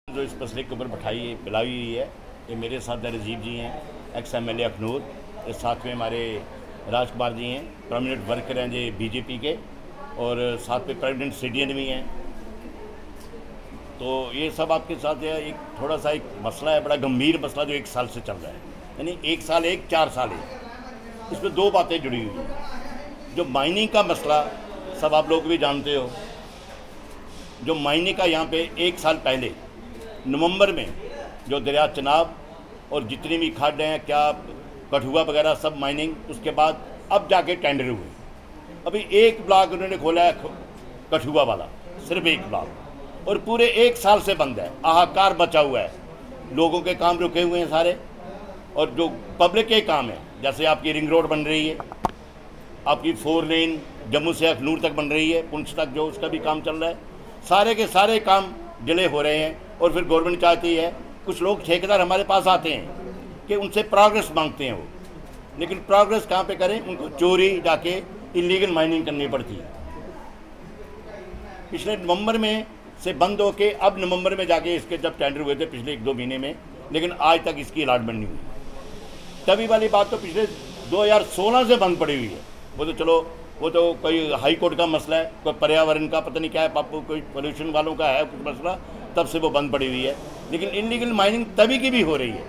जो इस मसले के ऊपर बिलाई हुई है, ये मेरे साथ रजीब जी हैं, एक्स MLA अखनूर, इस साथ में हमारे राजकुमार जी हैं, परमानेंट वर्कर हैं जी BJP के, और साथ में प्रेसिडेंट सिडियन भी हैं। तो ये सब आपके साथ है। एक थोड़ा सा एक मसला है, बड़ा गंभीर मसला जो 1 साल से चल रहा है, यानी 1 साल 4 साल है। इसमें 2 बातें जुड़ी हुई हैं। जो माइनिंग का मसला सब आप लोग भी जानते हो, जो माइनिंग का यहाँ पे 1 साल पहले नवंबर में जो दरिया चनाब और जितनी भी खाडें हैं, क्या कठुआ वगैरह सब माइनिंग, उसके बाद अब जाके टेंडर हुए। अभी 1 ब्लॉक उन्होंने खोला है कठुआ वाला, सिर्फ 1 ब्लॉक, और पूरे 1 साल से बंद है। हाहाकार मचा हुआ है, लोगों के काम रुके हुए हैं सारे, और जो पब्लिक के काम है, जैसे आपकी रिंग रोड बन रही है, आपकी 4 लेन जम्मू से अखनूर तक बन रही है, पुंछ तक, जो उसका भी काम चल रहा है, सारे के सारे काम डिले हो रहे हैं। और फिर गवर्नमेंट चाहती है, कुछ लोग ठेकेदार हमारे पास आते हैं कि उनसे प्रोग्रेस मांगते हैं वो, लेकिन प्रोग्रेस कहाँ पे करें, उनको चोरी जाके इलीगल माइनिंग करनी पड़ती है। पिछले नवंबर में से बंद होके अब नवंबर में जाके इसके जब टेंडर हुए थे पिछले 1-2 महीने में, लेकिन आज तक इसकी अलॉटमेंट नहीं हुई। तभी वाली बात तो पिछले 2016 से बंद पड़ी हुई है। वो तो चलो, वो तो कोई हाई कोर्ट का मसला है, कोई पर्यावरण का पता नहीं क्या है, पापू कोई पोल्यूशन वालों का है कुछ मसला, तब से वो बंद पड़ी हुई है। लेकिन इलीगल माइनिंग तभी की भी हो रही है।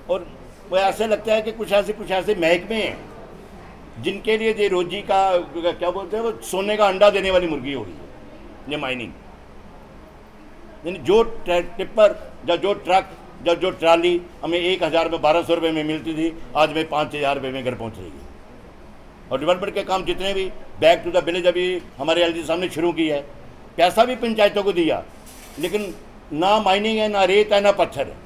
और वो ऐसे लगता है कि कुछ ऐसे महकमे हैं जिनके लिए ये रोजी का क्या बोलते हैं, वो सोने का अंडा देने वाली मुर्गी हो गई है ये माइनिंग। यानी जो टिप्पर या जो ट्रक या जो ट्राली हमें 1000 में 1200 रुपये में मिलती थी, आज में 5000 रुपये में घर पहुँच रही है। और डेवलपमेंट के काम जितने भी बैक टू द विलेज अभी हमारे LG साहब ने शुरू की है, पैसा भी पंचायतों को दिया, लेकिन ना माइनिंग है, ना रेत है, ना पत्थर है।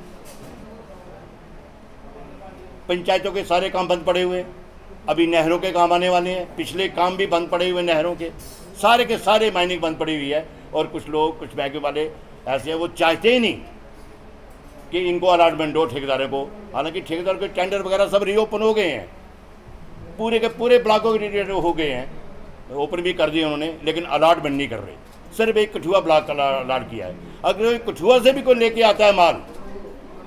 पंचायतों के सारे काम बंद पड़े हुए, अभी नहरों के काम आने वाले हैं, पिछले काम भी बंद पड़े हुए नहरों के सारे माइनिंग बंद पड़ी हुई है। और कुछ लोग, कुछ महकमे वाले ऐसे हैं, वो चाहते ही नहीं कि इनको अलॉटमेंट दो ठेकेदारों को। हालांकि ठेकेदार के टेंडर वगैरह सब रीओपन हो गए हैं, पूरे के पूरे ब्लॉकों के हो गए हैं, ओपन भी कर दिए उन्होंने, लेकिन अलॉटमेंट नहीं कर रहे। सिर्फ एक कठुआ ब्लॉक का अलॉट किया है। अगर कठुआ से भी कोई लेके आता है माल,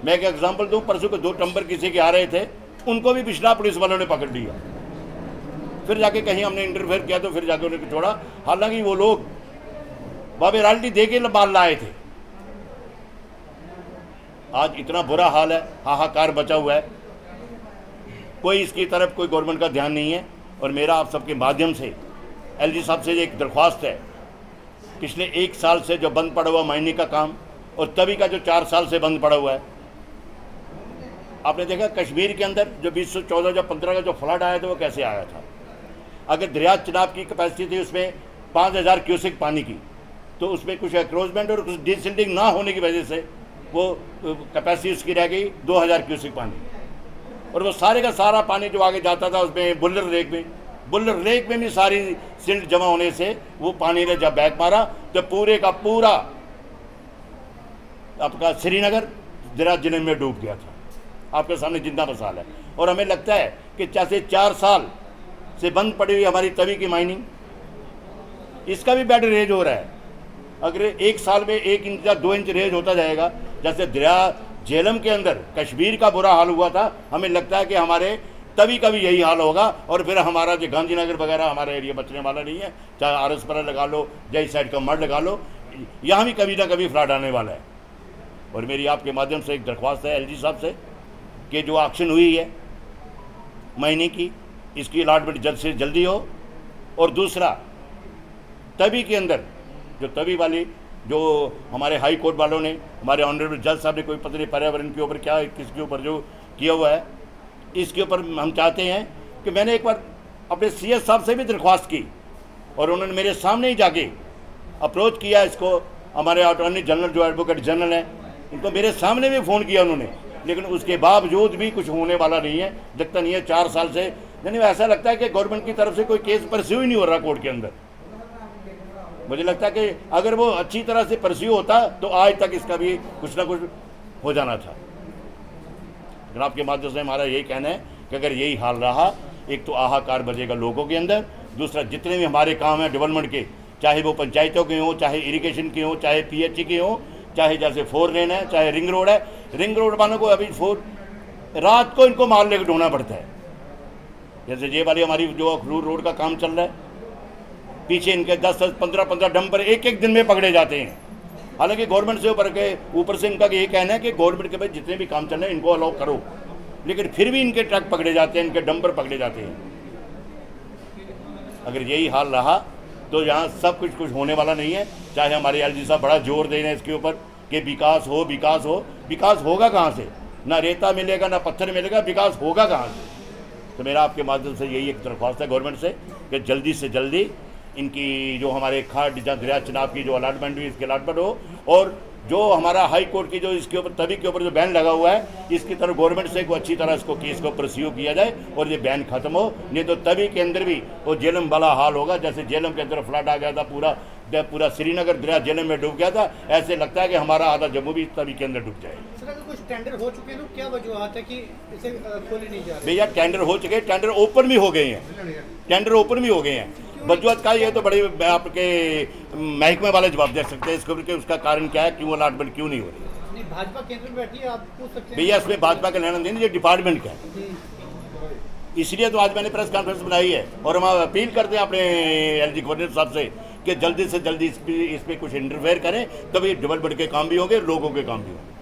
मैं एक एग्जांपल दूं, परसों को 2 टंबर किसी के आ रहे थे, उनको भी बिशला पुलिस वालों ने पकड़ लिया। फिर जाके कहीं हमने इंटरफेयर किया तो फिर जाके उन्हें छोड़ा। हालांकि वो लोग बाबे रॉयल्टी दे के माल लाए थे। आज इतना बुरा हाल है, हाहाकार बचा हुआ है, कोई इसकी तरफ कोई गवर्नमेंट का ध्यान नहीं है। और मेरा आप सबके माध्यम से LG साहब से एक दरख्वास्त है, पिछले 1 साल से जो बंद पड़ा हुआ माइनिंग का काम, और तभी का जो 4 साल से बंद पड़ा हुआ है। आपने देखा कश्मीर के अंदर जो 2014 या 15 का जो फ्लड आया था, वो कैसे आया था। अगर दरिया चनाब की कैपेसिटी थी उसमें 5000 क्यूसेक पानी की, तो उसमें कुछ एक्रोचमेंट और कुछ डिसिल्टिंग ना होने की वजह से वो कैपेसिटी उसकी रह गई 2000 क्यूसेक पानी। और वो सारे का सारा पानी जो आगे जाता था उसमें बुल्लर लेक में भी सारी सिल्ट जमा होने से वो पानी ने जब बैक मारा तो पूरे का पूरा आपका श्रीनगर दरिया जिले में डूब गया था। आपके सामने जिंदा मिसाल है। और हमें लगता है कि जैसे 4 साल से बंद पड़ी हुई हमारी तवी की माइनिंग, इसका भी बेड रेज हो रहा है। अगर 1 साल में 1 इंच या 2 इंच रेज होता जाएगा, जैसे दरिया झेलम के अंदर कश्मीर का बुरा हाल हुआ था, हमें लगता है कि हमारे तभी का भी यही हाल होगा। और फिर हमारा जो गांधीनगर वगैरह हमारा एरिया बचने वाला नहीं है, चाहे RS लगा लो, जय साइड का मड लगा लो, यहाँ भी कभी ना कभी फ्लड आने वाला है। और मेरी आपके माध्यम से एक दरख्वास्त है LG साहब से कि जो ऑक्शन हुई है महीने की, इसकी अलॉटमेंट जल्द से जल्दी हो। और दूसरा, तभी के अंदर जो तभी वाली जो हमारे हाई कोर्ट वालों ने, हमारे ऑनरेबल जज साहब ने कोई पता नहीं पर्यावरण के ऊपर क्या किसके ऊपर जो किया हुआ है, इसके ऊपर हम चाहते हैं कि मैंने एक बार अपने CS साहब से भी दरख्वास्त की, और उन्होंने मेरे सामने ही जाके अप्रोच किया इसको। हमारे अटॉर्नी जनरल जो एडवोकेट जनरल हैं, उनको मेरे सामने भी फ़ोन किया उन्होंने, लेकिन उसके बावजूद भी कुछ होने वाला नहीं है, दिखता नहीं है 4 साल से। यानी ऐसा लगता है कि गवर्नमेंट की तरफ से कोई केस परस्यू ही नहीं हो रहा कोर्ट के अंदर। मुझे लगता है कि अगर वो अच्छी तरह से परस्यू होता तो आज तक इसका भी कुछ ना कुछ हो जाना था। जनाब के माध्यम से हमारा यही कहना है कि अगर यही हाल रहा, एक तो हाहाकार बजेगा लोगों के अंदर, दूसरा जितने भी हमारे काम हैं डेवलपमेंट के, चाहे वो पंचायतों के हों, चाहे इरिगेशन की हों, चाहे पीएचई की हों, चाहे जैसे 4 लेन है, चाहे रिंग रोड है। रिंग रोड वालों को अभी रात को इनको माल लेकर ढूंढना पड़ता है। जैसे ये वाली हमारी जो अखनूर रोड का काम चल रहा है, पीछे इनके 10-10, 15-15 डंपर एक एक दिन में पकड़े जाते हैं। हालांकि गवर्नमेंट से ऊपर से इनका ये कहना है कि गवर्नमेंट के भाई जितने भी काम चल रहे हैं इनको अलाउ करो, लेकिन फिर भी इनके ट्रक पकड़े जाते हैं, इनके डंपर पकड़े जाते हैं। अगर यही हाल रहा तो यहाँ सब कुछ होने वाला नहीं है। चाहे हमारे एलजी साहब बड़ा जोर दे रहे हैं इसके ऊपर कि विकास हो, विकास हो। विकास होगा कहाँ से? ना रेता मिलेगा, ना पत्थर मिलेगा, विकास होगा कहाँ से? तो मेरा आपके माध्यम से यही एक दरख्वास्त है गवर्नमेंट से कि जल्दी से जल्दी इनकी जो हमारे खाड़ दरिया चनाब की जो अलाटमेंट हुई, इसकी अलाटमेंट हो, और जो हमारा हाई कोर्ट की जो इसके ऊपर तभी के ऊपर जो बैन लगा हुआ है, इसकी तरफ गवर्नमेंट से को अच्छी तरह इसको केस को परस्यू किया जाए और ये बैन खत्म हो। नहीं तो तभी के अंदर भी वो जेलम वाला हाल होगा। जैसे जेलम के अंदर फ्लड आ गया था, पूरा श्रीनगर दरिया जेलम में डूब गया था, ऐसे लगता है कि हमारा आधा जम्मू भी तभी के अंदर डूब जाएगा। सर, अगर कुछ टेंडर हो चुके हैं तो क्या वजूहत है कि इसे खोले नहीं जा रहे? भैया टेंडर हो चुके, टेंडर ओपन भी हो गए हैं, टेंडर ओपन भी हो गए हैं। वजूहत का ये तो बड़े आपके महकमे वाले जवाब दे सकते हैं इसके ऊपर कि उसका कारण क्या है, क्यों अलाटमेंट क्यों नहीं हो रही। भाजपा केंद्र में बैठी है, आप पूछ सकते हैं। भैया इसमें भाजपा का लेना देना ये डिपार्टमेंट का है, इसलिए तो आज मैंने प्रेस कॉन्फ्रेंस बनाई है। और हम अपील करते हैं अपने एलजी गवर्नर साहब से कि जल्दी से जल्दी इस पर कुछ इंटरफेयर करें, तभी डेवलपमेंट के काम भी होंगे, लोगों के काम भी होंगे।